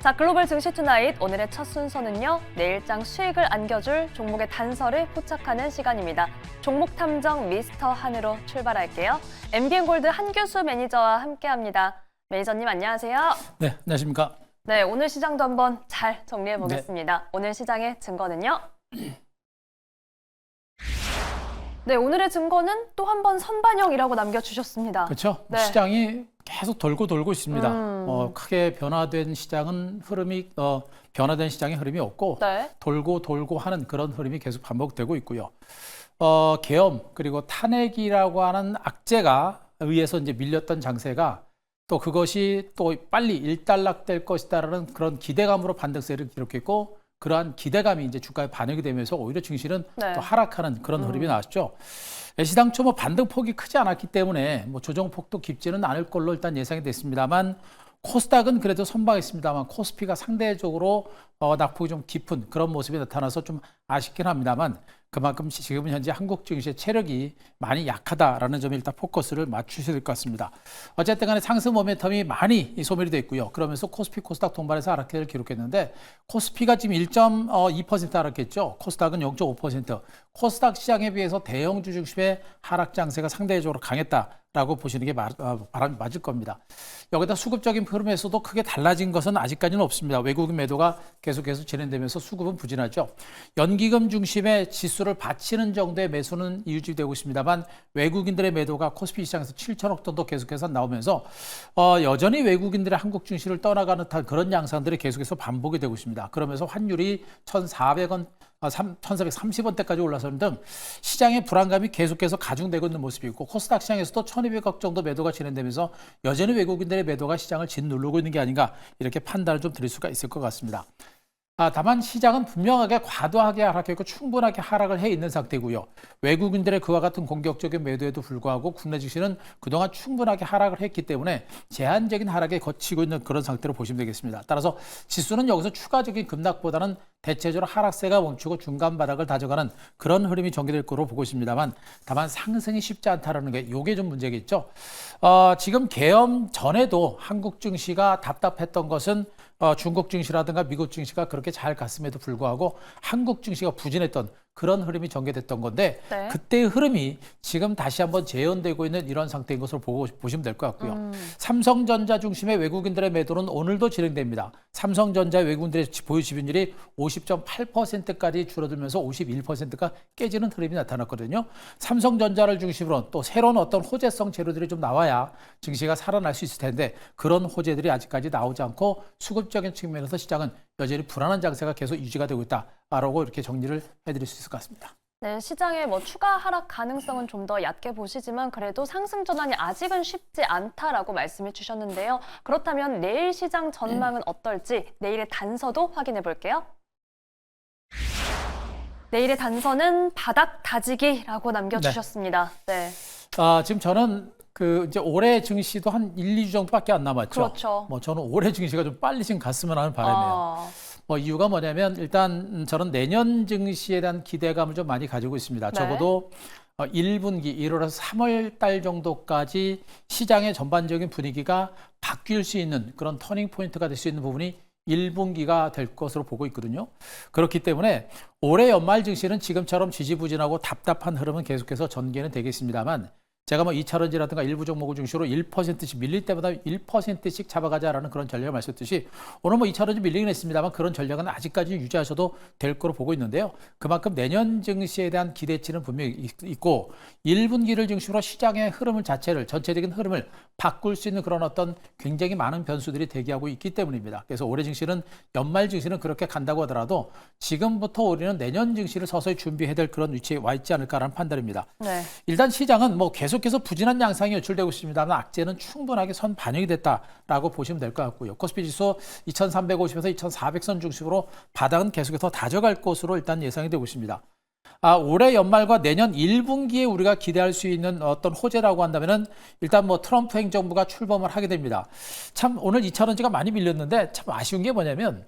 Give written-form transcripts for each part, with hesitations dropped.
자, 글로벌 증시 투나잇 오늘의 첫 순서는요. 내일장 수익을 안겨줄 종목의 단서를 포착하는 시간입니다. 종목 탐정 미스터 한으로 출발할게요. MBN골드 한교수 매니저와 함께합니다. 매니저님 안녕하세요. 네, 안녕하십니까. 네, 오늘 시장도 한번 잘 정리해 보겠습니다. 네. 오늘 시장의 증거는요. 네, 오늘의 증거는 또 한 번 선반영이라고 남겨주셨습니다. 그렇죠. 네. 시장이 계속 돌고 있습니다. 크게 변화된 시장은 변화된 시장의 흐름이 없고 네. 돌고 하는 그런 흐름이 계속 반복되고 있고요. 계엄 그리고 탄핵이라고 하는 악재가 의해서 이제 밀렸던 장세가 또 그것이 또 빨리 일단락될 것이다라는 그런 기대감으로 반등세를 기록했고, 그러한 기대감이 이제 주가에 반영이 되면서 오히려 증시는 네. 또 하락하는 그런 흐름이 나왔죠. 시당초 반등폭이 크지 않았기 때문에 조정폭도 깊지는 않을 걸로 일단 예상이 됐습니다만, 코스닥은 그래도 선방했습니다만 코스피가 상대적으로 낙폭이 좀 깊은 그런 모습이 나타나서 좀 아쉽긴 합니다만, 그만큼 지금은 현재 한국 증시의 체력이 많이 약하다라는 점에 일단 포커스를 맞추셔야 될 것 같습니다. 어쨌든 간에 상승 모멘텀이 많이 소멸이 됐고요. 그러면서 코스피, 코스닥 동반해서 하락세를 기록했는데, 코스피가 지금 1.2% 하락했죠. 코스닥은 0.5%. 코스닥 시장에 비해서 대형주 중심의 하락 장세가 상대적으로 강했다라고 보시는 게 맞을 겁니다. 여기다 수급적인 흐름에서도 크게 달라진 것은 아직까지는 없습니다. 외국인 매도가 계속해서 진행되면서 수급은 부진하죠. 연기금 중심의 지수를 받치는 정도의 매수는 유지되고 있습니다만, 외국인들의 매도가 코스피 시장에서 7천억 정도 계속해서 나오면서 여전히 외국인들의 한국 증시를 떠나가는 듯한 그런 양상들이 계속해서 반복이 되고 있습니다. 그러면서 환율이 1,400원, 1,430원대까지 올라서는 등 시장의 불안감이 계속해서 가중되고 있는 모습이고, 코스닥 시장에서도 1,200억 정도 매도가 진행되면서 여전히 외국인들의 매도가 시장을 짓누르고 있는 게 아닌가, 이렇게 판단을 좀 드릴 수가 있을 것 같습니다. 다만 시장은 분명하게 과도하게 하락했고 충분하게 하락을 해 있는 상태고요. 외국인들의 그와 같은 공격적인 매도에도 불구하고 국내 증시는 그동안 충분하게 하락을 했기 때문에 제한적인 하락에 거치고 있는 그런 상태로 보시면 되겠습니다. 따라서 지수는 여기서 추가적인 급락보다는 대체적으로 하락세가 멈추고 중간 바닥을 다져가는 그런 흐름이 전개될 거로 보고 있습니다만, 다만 상승이 쉽지 않다는 게 이게 좀 문제겠죠. 지금 계엄 전에도 한국 증시가 답답했던 것은 중국 증시라든가 미국 증시가 그렇게 잘 갔음에도 불구하고 한국 증시가 부진했던 그런 흐름이 전개됐던 건데, 네. 그때의 흐름이 지금 다시 한번 재현되고 있는 이런 상태인 것으로 보시면 될 것 같고요. 삼성전자 중심의 외국인들의 매도는 오늘도 진행됩니다. 삼성전자 외국인들의 보유 지분율이 50.8%까지 줄어들면서 51%가 깨지는 흐름이 나타났거든요. 삼성전자를 중심으로 또 새로운 어떤 호재성 재료들이 좀 나와야 증시가 살아날 수 있을 텐데, 그런 호재들이 아직까지 나오지 않고 수급적인 측면에서 시장은 여전히 불안한 장세가 계속 유지가 되고 있다라고 이렇게 정리를 해드릴 수 있을 것 같습니다. 네, 시장의 추가 하락 가능성은 좀 더 얕게 보시지만 그래도 상승 전환이 아직은 쉽지 않다라고 말씀해 주셨는데요. 그렇다면 내일 시장 전망은 어떨지 내일의 단서도 확인해 볼게요. 내일의 단서는 바닥 다지기라고 남겨주셨습니다. 네. 지금 저는 이제 올해 증시도 한 1, 2주 정도밖에 안 남았죠. 그렇죠. 저는 올해 증시가 좀 빨리 지금 갔으면 하는 바람이에요. 이유가 뭐냐면, 일단 저는 내년 증시에 대한 기대감을 좀 많이 가지고 있습니다. 네. 적어도 1분기, 1월에서 3월 달 정도까지 시장의 전반적인 분위기가 바뀔 수 있는 그런 터닝 포인트가 될 수 있는 부분이 1분기가 될 것으로 보고 있거든요. 그렇기 때문에 올해 연말 증시는 지금처럼 지지부진하고 답답한 흐름은 계속해서 전개는 되겠습니다만, 제가 2차전지라든가 일부 종목을 중심으로 1%씩 밀릴 때마다 1%씩 잡아가자라는 그런 전략을 말씀드렸듯이, 오늘 2차전지 밀리긴 했습니다만 그런 전략은 아직까지 유지하셔도 될 거로 보고 있는데요. 그만큼 내년 증시에 대한 기대치는 분명히 있고, 1분기를 중심으로 시장의 흐름을 전체적인 흐름을 바꿀 수 있는 그런 어떤 굉장히 많은 변수들이 대기하고 있기 때문입니다. 그래서 올해 증시는, 연말 증시는 그렇게 간다고 하더라도 지금부터 우리는 내년 증시를 서서히 준비해야 될 그런 위치에 와 있지 않을까라는 판단입니다. 네. 일단 시장은 계속해서 부진한 양상이 연출되고 있습니다만 악재는 충분하게 선 반영이 됐다라고 보시면 될 것 같고요. 코스피 지수 2350에서 2400선 중심으로 바닥은 계속해서 다져갈 것으로 일단 예상이 되고 있습니다. 올해 연말과 내년 1분기에 우리가 기대할 수 있는 어떤 호재라고 한다면은, 일단 트럼프 행정부가 출범을 하게 됩니다. 참 오늘 2차전지가 많이 밀렸는데 참 아쉬운 게 뭐냐면,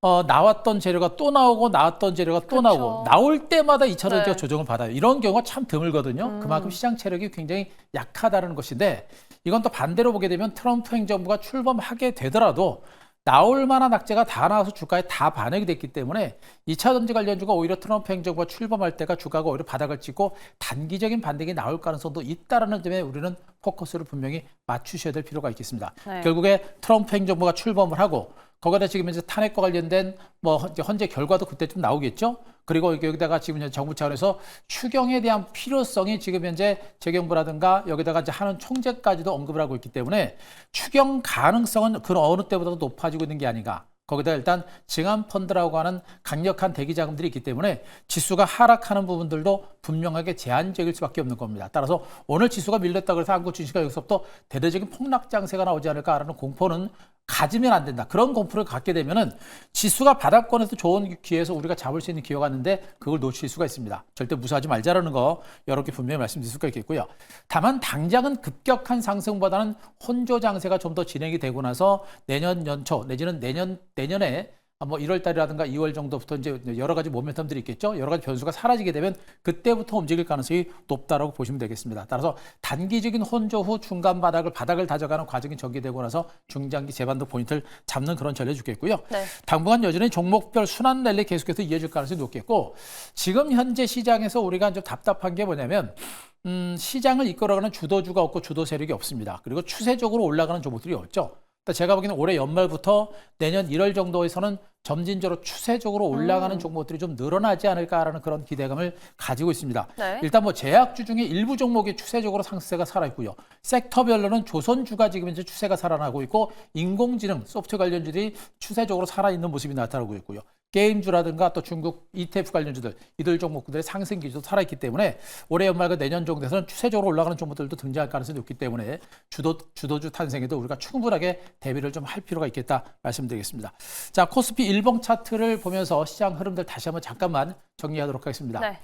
나왔던 재료가 또 나오고 나왔던 재료가 또 나오고 나올 때마다 2차전지가 네. 조정을 받아요. 이런 경우가 참 드물거든요. 그만큼 시장 체력이 굉장히 약하다는 것인데, 이건 또 반대로 보게 되면 트럼프 행정부가 출범하게 되더라도 나올 만한 악재가 다 나와서 주가에 다 반영이 됐기 때문에 2차 전지 관련주가 오히려 트럼프 행정부가 출범할 때가 주가가 오히려 바닥을 찍고 단기적인 반등이 나올 가능성도 있다는 점에 우리는 포커스를 분명히 맞추셔야 될 필요가 있겠습니다. 네. 결국에 트럼프 행정부가 출범을 하고 거기다 지금 이제 탄핵과 관련된 뭐 이제 헌재 결과도 그때쯤 나오겠죠. 그리고 여기다가 지금 이제 정부 차원에서 추경에 대한 필요성이 지금 현재 재경부라든가 여기다가 이제 하는 총재까지도 언급을 하고 있기 때문에 추경 가능성은 그 어느 때보다도 높아지고 있는 게 아닌가. 거기다 일단 증안펀드라고 하는 강력한 대기 자금들이 있기 때문에 지수가 하락하는 부분들도 분명하게 제한적일 수밖에 없는 겁니다. 따라서 오늘 지수가 밀렸다 그래서 한국 증시가 여기서부터 대대적인 폭락 장세가 나오지 않을까라는 공포는 가지면 안 된다. 그런 공포를 갖게 되면은 지수가 바닥권에서 좋은 기회에서 우리가 잡을 수 있는 기회가 있는데 그걸 놓칠 수가 있습니다. 절대 무시하지 말자라는 거 여러 개 분명히 말씀드릴 수가 있겠고요. 다만 당장은 급격한 상승보다는 혼조 장세가 좀 더 진행이 되고 나서 내년 연초 내지는 내년에 뭐 1월 달이라든가 2월 정도부터 이제 여러 가지 모멘텀들이 있겠죠. 여러 가지 변수가 사라지게 되면 그때부터 움직일 가능성이 높다라고 보시면 되겠습니다. 따라서 단기적인 혼조 후 중간 바닥을 다져가는 과정이 전개되고 나서 중장기 재반등 포인트를 잡는 그런 전략이 좋겠고요. 네. 당분간 여전히 종목별 순환 랠리 계속해서 이어질 가능성이 높겠고 지금 현재 시장에서 우리가 좀 답답한 게 뭐냐면 시장을 이끌어가는 주도주가 없고 주도 세력이 없습니다. 그리고 추세적으로 올라가는 종목들이 없죠. 제가 보기에는 올해 연말부터 내년 1월 정도에서는 점진적으로 추세적으로 올라가는 종목들이 좀 늘어나지 않을까라는 그런 기대감을 가지고 있습니다. 네. 일단 뭐 제약주 중에 일부 종목이 추세적으로 상승세가 살아있고요. 섹터별로는 조선주가 지금 이제 추세가 살아나고 있고 인공지능, 소프트 관련주들이 추세적으로 살아있는 모습이 나타나고 있고요. 게임주라든가 또 중국 ETF 관련주들 이들 종목들의 상승 기조도 살아있기 때문에 올해 연말과 내년 정도에서는 추세적으로 올라가는 종목들도 등장할 가능성이 높기 때문에 주도주 탄생에도 우리가 충분하게 대비를 좀 할 필요가 있겠다 말씀드리겠습니다. 자, 코스피 일봉 차트를 보면서 시장 흐름들 다시 한번 잠깐만 정리하도록 하겠습니다. 네.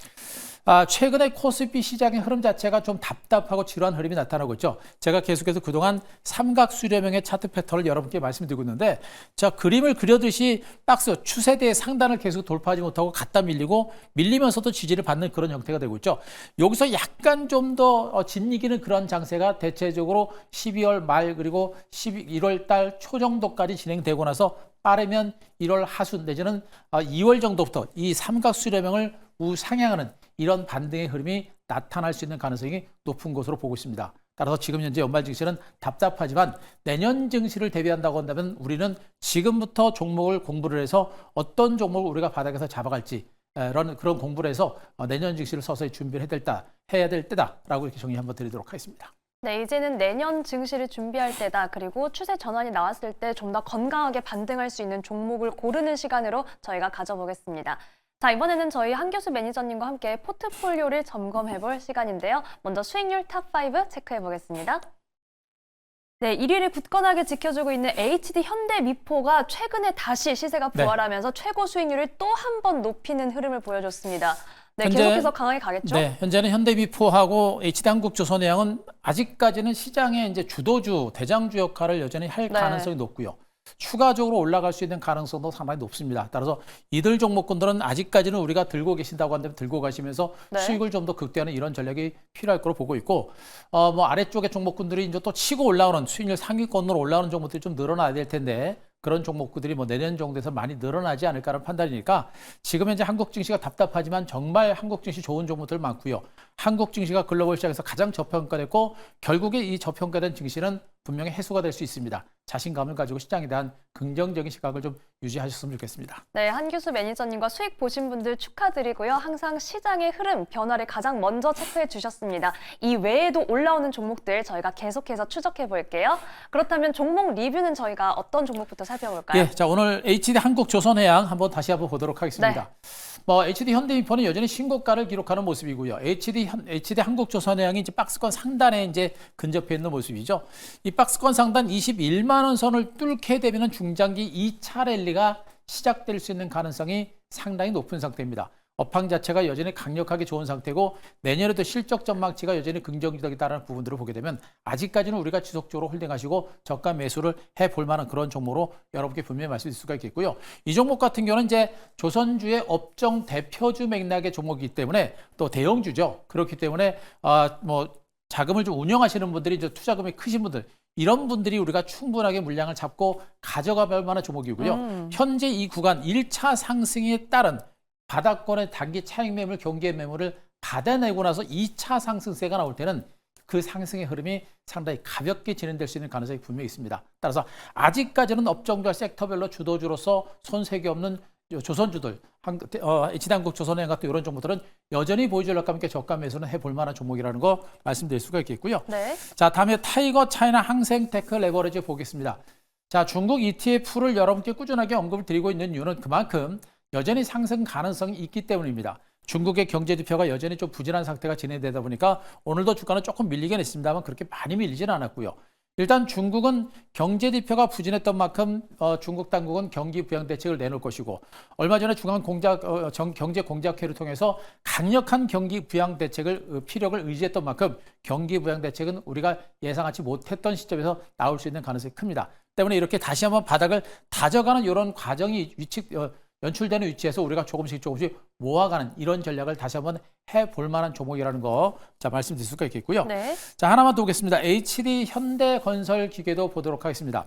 최근에 코스피 시장의 흐름 자체가 좀 답답하고 지루한 흐름이 나타나고 있죠. 제가 계속해서 그동안 삼각 수렴형의 차트 패턴을 여러분께 말씀드리고 있는데 자, 그림을 그려듯이 박스 추세대의 상단을 계속 돌파하지 못하고 갖다 밀리면서도 지지를 받는 그런 형태가 되고 있죠. 여기서 약간 좀 더 진이기는 그런 장세가 대체적으로 12월 말 그리고 1월 달 초 정도까지 진행되고 나서 빠르면 1월 하순 내지는 2월 정도부터 이 삼각 수렴형을 우상향하는 이런 반등의 흐름이 나타날 수 있는 가능성이 높은 것으로 보고 있습니다. 따라서 지금 현재 연말 증시는 답답하지만 내년 증시를 대비한다고 한다면 우리는 지금부터 종목을 공부를 해서 어떤 종목을 우리가 바닥에서 잡아갈지 그런 공부를 해서 내년 증시를 서서히 준비를 해야 될 때다라고 이렇게 정리 한번 드리도록 하겠습니다. 네, 이제는 내년 증시를 준비할 때다. 그리고 추세 전환이 나왔을 때 좀 더 건강하게 반등할 수 있는 종목을 고르는 시간으로 저희가 가져보겠습니다. 자, 이번에는 저희 한교수 매니저님과 함께 포트폴리오를 점검해볼 시간인데요. 먼저 수익률 탑5 체크해보겠습니다. 네, 1위를 굳건하게 지켜주고 있는 HD 현대미포가 최근에 다시 시세가 부활하면서 최고 수익률을 또 한 번 높이는 흐름을 보여줬습니다. 네, 계속해서 강하게 가겠죠? 네, 현재는 현대미포하고 HD한국조선해양은 아직까지는 시장의 이제 주도주, 대장주 역할을 여전히 할 가능성이 높고요. 추가적으로 올라갈 수 있는 가능성도 상당히 높습니다. 따라서 이들 종목군들은 아직까지는 우리가 들고 계신다고 한다면 들고 가시면서 수익을 좀 더 극대화하는 이런 전략이 필요할 거로 보고 있고, 뭐 아래쪽의 종목군들이 이제 또 치고 올라오는 수익률 상위권으로 올라오는 종목들이 좀 늘어나야 될 텐데 그런 종목들이 뭐 내년 정도에서 많이 늘어나지 않을까라는 판단이니까 지금 현재 한국 증시가 답답하지만 정말 한국 증시 좋은 종목들 많고요. 한국 증시가 글로벌 시장에서 가장 저평가됐고 결국에 이 저평가된 증시는 분명히 해소가 될 수 있습니다. 자신감을 가지고 시장에 대한 긍정적인 시각을 좀 유지하셨으면 좋겠습니다. 네, 한교수 매니저님과 수익 보신 분들 축하드리고요. 항상 시장의 흐름, 변화를 가장 먼저 체크해 주셨습니다. 이 외에도 올라오는 종목들 저희가 계속해서 추적해 볼게요. 그렇다면 종목 리뷰는 저희가 어떤 종목부터 살펴볼까요? 예, 자 오늘 HD 한국조선해양 다시 한번 보도록 하겠습니다. 뭐 HD 현대미포는 여전히 신고가를 기록하는 모습이고요. HD 한국조선해양이 이제 박스권 상단에 이제 근접해 있는 모습이죠. 이 박스권 상단 21만 원 선을 뚫게 되면 중장기 2차 랠리가 시작될 수 있는 가능성이 상당히 높은 상태입니다. 업황 자체가 여전히 강력하게 좋은 상태고 내년에도 실적 전망치가 여전히 긍정적이다라는 부분들을 보게 되면 아직까지는 우리가 지속적으로 홀딩하시고 저가 매수를 해볼 만한 그런 종목으로 여러분께 분명히 말씀드릴 수가 있겠고요. 이 종목 같은 경우는 이제 조선주의 업종 대표주 맥락의 종목이기 때문에 또 대형주죠. 그렇기 때문에 뭐 자금을 좀 운영하시는 분들이 이제 투자금이 크신 분들 이런 분들이 우리가 충분하게 물량을 잡고 가져가 볼 만한 종목이고요. 현재 이 구간 1차 상승에 따른 바닥권의 단기 차익 매물, 경계 매물을 받아내고 나서 2차 상승세가 나올 때는 그 상승의 흐름이 상당히 가볍게 진행될 수 있는 가능성이 분명히 있습니다. 따라서 아직까지는 업종별 섹터별로 주도주로서 손색이 없는 조선주들, HD한국, 조선해양 같은 이런 종목들은 여전히 보유전략과 함께 저가 매수는 해볼 만한 종목이라는 거 말씀드릴 수가 있겠고요. 네. 자, 다음에 타이거 차이나 항생테크 레버리지 보겠습니다. 자, 중국 ETF를 여러분께 꾸준하게 언급을 드리고 있는 이유는 그만큼 여전히 상승 가능성이 있기 때문입니다. 중국의 경제 지표가 여전히 좀 부진한 상태가 진행되다 보니까 오늘도 주가는 조금 밀리긴 했습니다만 그렇게 많이 밀리지는 않았고요. 일단 중국은 경제 지표가 부진했던 만큼 중국 당국은 경기 부양 대책을 내놓을 것이고 얼마 전에 경제 공작회를 통해서 강력한 경기 부양 대책을 피력을 의지했던 만큼 경기 부양 대책은 우리가 예상하지 못했던 시점에서 나올 수 있는 가능성이 큽니다. 때문에 이렇게 다시 한번 바닥을 다져가는 이런 과정이 연출되는 위치에서 우리가 조금씩 모아가는 이런 전략을 다시 한번 해볼 만한 종목이라는 거 자 말씀드릴 수가 있겠고요. 네. 자, 하나만 더 보겠습니다. HD 현대건설기계도 보도록 하겠습니다.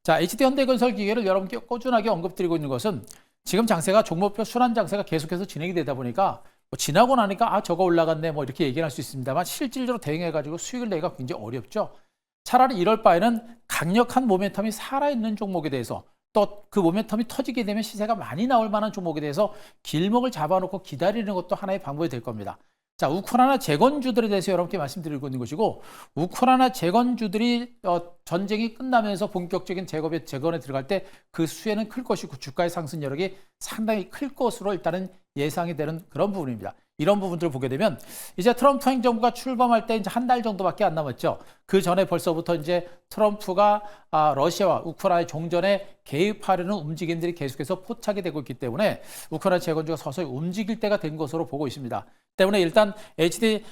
자, HD 현대건설기계를 여러분께 꾸준하게 언급드리고 있는 것은 지금 장세가 종목별 순환 장세가 계속해서 진행이 되다 보니까 지나고 나니까 저거 올라갔네 뭐 이렇게 얘기할 수 있습니다만 실질적으로 대응해가지고 수익을 내기가 굉장히 어렵죠. 차라리 이럴 바에는 강력한 모멘텀이 살아있는 종목에 대해서 또 그 모멘텀이 터지게 되면 시세가 많이 나올 만한 종목에 대해서 길목을 잡아놓고 기다리는 것도 하나의 방법이 될 겁니다. 자, 우크라이나 재건주들에 대해서 여러분께 말씀드리고 있는 것이고 우크라이나 재건주들이 전쟁이 끝나면서 본격적인 재건에 들어갈 때 그 수혜는 클 것이고 주가의 상승 여력이 상당히 클 것으로 일단은 예상이 되는 그런 부분입니다. 이런 부분들을 보게 되면 이제 트럼프 행정부가 출범할 때 이제 한 달 정도밖에 안 남았죠. 그 전에 벌써부터 이제 트럼프가 러시아와 우크라이나 종전에 개입하려는 움직임들이 계속해서 포착이 되고 있기 때문에 우크라이나 재건주가 서서히 움직일 때가 된 것으로 보고 있습니다. 때문에 일단 HD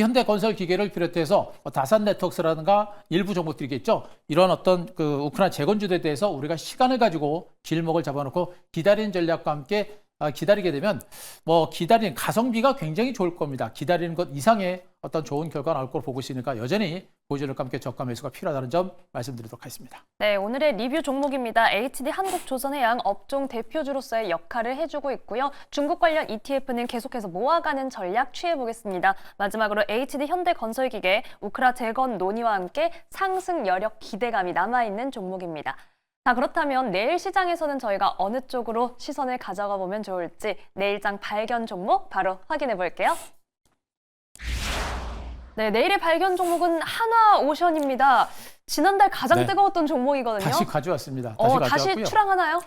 현대건설기계를 비롯해서 다산 네트워크스라든가 일부 종목들이겠죠. 이런 어떤 그 우크라이나 재건주에 대해서 우리가 시간을 가지고 길목을 잡아놓고 기다리는 전략과 함께 기다리게 되면 기다리는 가성비가 굉장히 좋을 겁니다. 기다리는 것 이상의 어떤 좋은 결과가 나올 걸 보고 있으니까 여전히 보유전력과 함께 저가 매수가 필요하다는 점 말씀드리도록 하겠습니다. 네, 오늘의 리뷰 종목입니다. HD 한국조선해양 업종 대표주로서의 역할을 해주고 있고요. 중국 관련 ETF는 계속해서 모아가는 전략 취해보겠습니다. 마지막으로 HD 현대건설기계 우크라 재건 논의와 함께 상승 여력 기대감이 남아있는 종목입니다. 자, 그렇다면 내일 시장에서는 저희가 어느 쪽으로 시선을 가져가 보면 좋을지 내일장 발견 종목 바로 확인해 볼게요. 네, 내일의 발견 종목은 한화오션입니다. 지난달 가장 뜨거웠던 종목이거든요. 다시 가져왔습니다. 다시 출항하나요?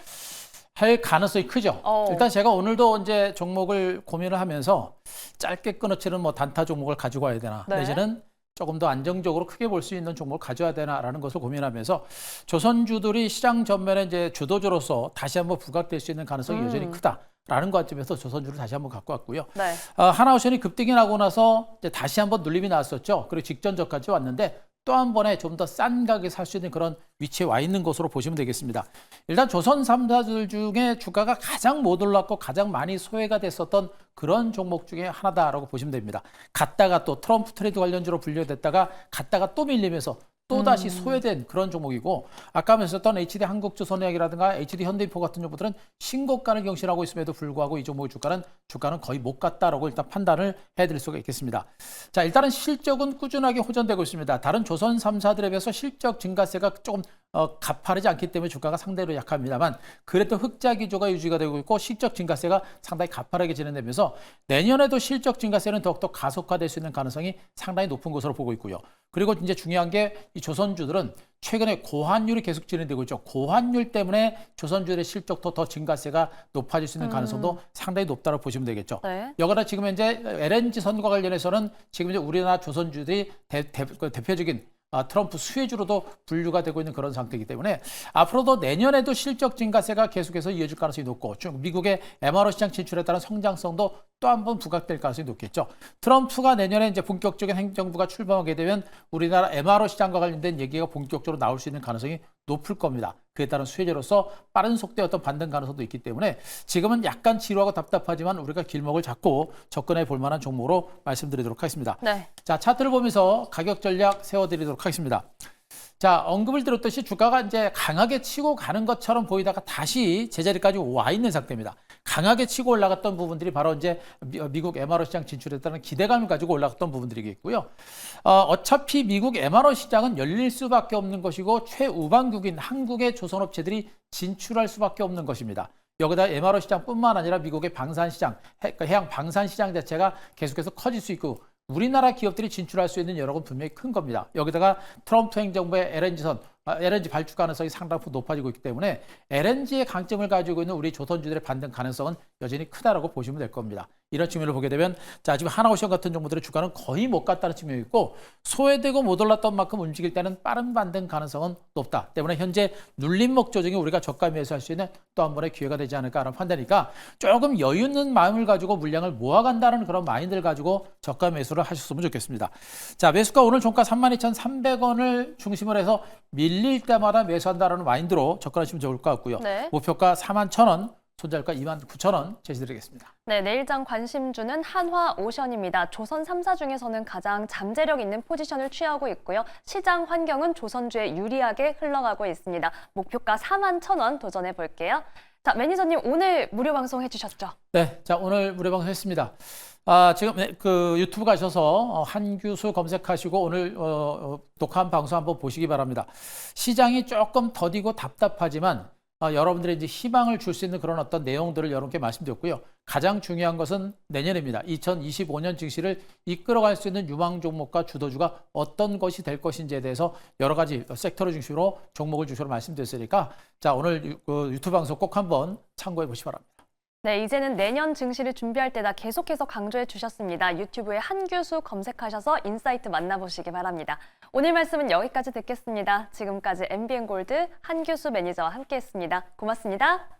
할 가능성이 크죠. 일단 제가 오늘도 이제 종목을 고민을 하면서 짧게 끊어치는 단타 종목을 가지고 와야 되나 내지는 조금 더 안정적으로 크게 볼 수 있는 종목을 가져야 되나라는 것을 고민하면서 조선주들이 시장 전면에 이제 주도주로서 다시 한번 부각될 수 있는 가능성이 여전히 크다라는 관점에서 조선주를 다시 한번 갖고 왔고요. 네. 하나오션이 급등이 나고 나서 이제 다시 한번 눌림이 나왔었죠. 그리고 직전 저까지 왔는데 또 한 번에 좀 더 싼 가격에 살 수 있는 그런 위치에 와 있는 것으로 보시면 되겠습니다. 일단 조선 3사들 중에 주가가 가장 못 올랐고 가장 많이 소외가 됐었던 그런 종목 중에 하나다라고 보시면 됩니다. 갔다가 또 트럼프 트레이드 관련주로 분류됐다가 갔다가 또 밀리면서 또다시 소외된 그런 종목이고 아까 말씀했던 HD 한국조선해양이라든가 HD 현대인포 같은 종목들은 신고가를 경신하고 있음에도 불구하고 이 종목의 주가는 거의 못 갔다라고 일단 판단을 해드릴 수가 있겠습니다. 자, 일단은 실적은 꾸준하게 호전되고 있습니다. 다른 조선 3사들에 비해서 실적 증가세가 조금 가파르지 않기 때문에 주가가 상대로 약합니다만 그래도 흑자 기조가 유지가 되고 있고 실적 증가세가 상당히 가파르게 진행되면서 내년에도 실적 증가세는 더욱더 가속화될 수 있는 가능성이 상당히 높은 것으로 보고 있고요. 그리고 이제 중요한 게 이 조선주들은 최근에 고환율이 계속 진행되고 있죠. 고환율 때문에 조선주들의 실적도 더 증가세가 높아질 수 있는 가능성도 상당히 높다고 보시면 되겠죠. 네. 여기다 지금 현재 LNG 선과 관련해서는 지금 이제 우리나라 조선주들이 대표적인 트럼프 수혜주로도 분류가 되고 있는 그런 상태이기 때문에 앞으로도 내년에도 실적 증가세가 계속해서 이어질 가능성이 높고 미국의 MRO 시장 진출에 따른 성장성도 또 한 번 부각될 가능성이 높겠죠. 트럼프가 내년에 이제 본격적인 행정부가 출범하게 되면 우리나라 MRO 시장과 관련된 얘기가 본격적으로 나올 수 있는 가능성이 높을 겁니다. 그에 따른 수혜자로서 빠른 속도의 어떤 반등 가능성도 있기 때문에 지금은 약간 지루하고 답답하지만 우리가 길목을 잡고 접근해 볼 만한 종목으로 말씀드리도록 하겠습니다. 네. 자, 차트를 보면서 가격 전략 세워드리도록 하겠습니다. 자, 언급을 드렸듯이 주가가 이제 강하게 치고 가는 것처럼 보이다가 다시 제자리까지 와 있는 상태입니다. 강하게 치고 올라갔던 부분들이 바로 이제 미국 MRO 시장 진출했다는 기대감을 가지고 올라갔던 부분들이겠고요. 어차피 미국 MRO 시장은 열릴 수밖에 없는 것이고 최우방국인 한국의 조선업체들이 진출할 수밖에 없는 것입니다. 여기다 MRO 시장뿐만 아니라 미국의 방산 시장, 해양 방산 시장 자체가 계속해서 커질 수 있고 우리나라 기업들이 진출할 수 있는 여력은 분명히 큰 겁니다. 여기다가 트럼프 행정부의 LNG 발주 가능성이 상당히 높아지고 있기 때문에 LNG의 강점을 가지고 있는 우리 조선주들의 반등 가능성은 여전히 크다라고 보시면 될 겁니다. 이런 측면을 보게 되면 자, 지금 하나오션 같은 종목들의 주가는 거의 못 갔다는 측면이 있고 소외되고 못 올랐던 만큼 움직일 때는 빠른 반등 가능성은 높다. 때문에 현재 눌림목 조정이 우리가 저가 매수할 수 있는 또 한 번의 기회가 되지 않을까라는 판단이니까 조금 여유 있는 마음을 가지고 물량을 모아간다는 그런 마인드를 가지고 저가 매수를 하셨으면 좋겠습니다. 자, 매수가 오늘 종가 32,300원을 중심으로 해서 밀릴 때마다 매수한다는 마인드로 접근하시면 좋을 것 같고요. 네. 목표가 41,000원, 손절가 29,000원 제시드리겠습니다. 네, 내일장 관심주는 한화오션입니다. 조선 3사 중에서는 가장 잠재력 있는 포지션을 취하고 있고요. 시장 환경은 조선주에 유리하게 흘러가고 있습니다. 목표가 41,000원 도전해 볼게요. 자, 매니저님 오늘 무료 방송 해주셨죠? 네, 자, 오늘 무료 방송 했습니다. 지금 그 유튜브 가셔서 한규수 검색하시고 오늘 녹화한 방송 한번 보시기 바랍니다. 시장이 조금 더디고 답답하지만 여러분들의 이제 희망을 줄 수 있는 그런 어떤 내용들을 여러분께 말씀드렸고요. 가장 중요한 것은 내년입니다. 2025년 증시를 이끌어갈 수 있는 유망 종목과 주도주가 어떤 것이 될 것인지에 대해서 여러 가지 섹터를 중심으로 종목을 중심으로 말씀드렸으니까 자, 오늘 유튜브 방송 꼭 한번 참고해 보시기 바랍니다. 네, 이제는 내년 증시를 준비할 때다 계속해서 강조해 주셨습니다. 유튜브에 한규수 검색하셔서 인사이트 만나보시기 바랍니다. 오늘 말씀은 여기까지 듣겠습니다. 지금까지 MBN골드 한규수 매니저와 함께했습니다. 고맙습니다.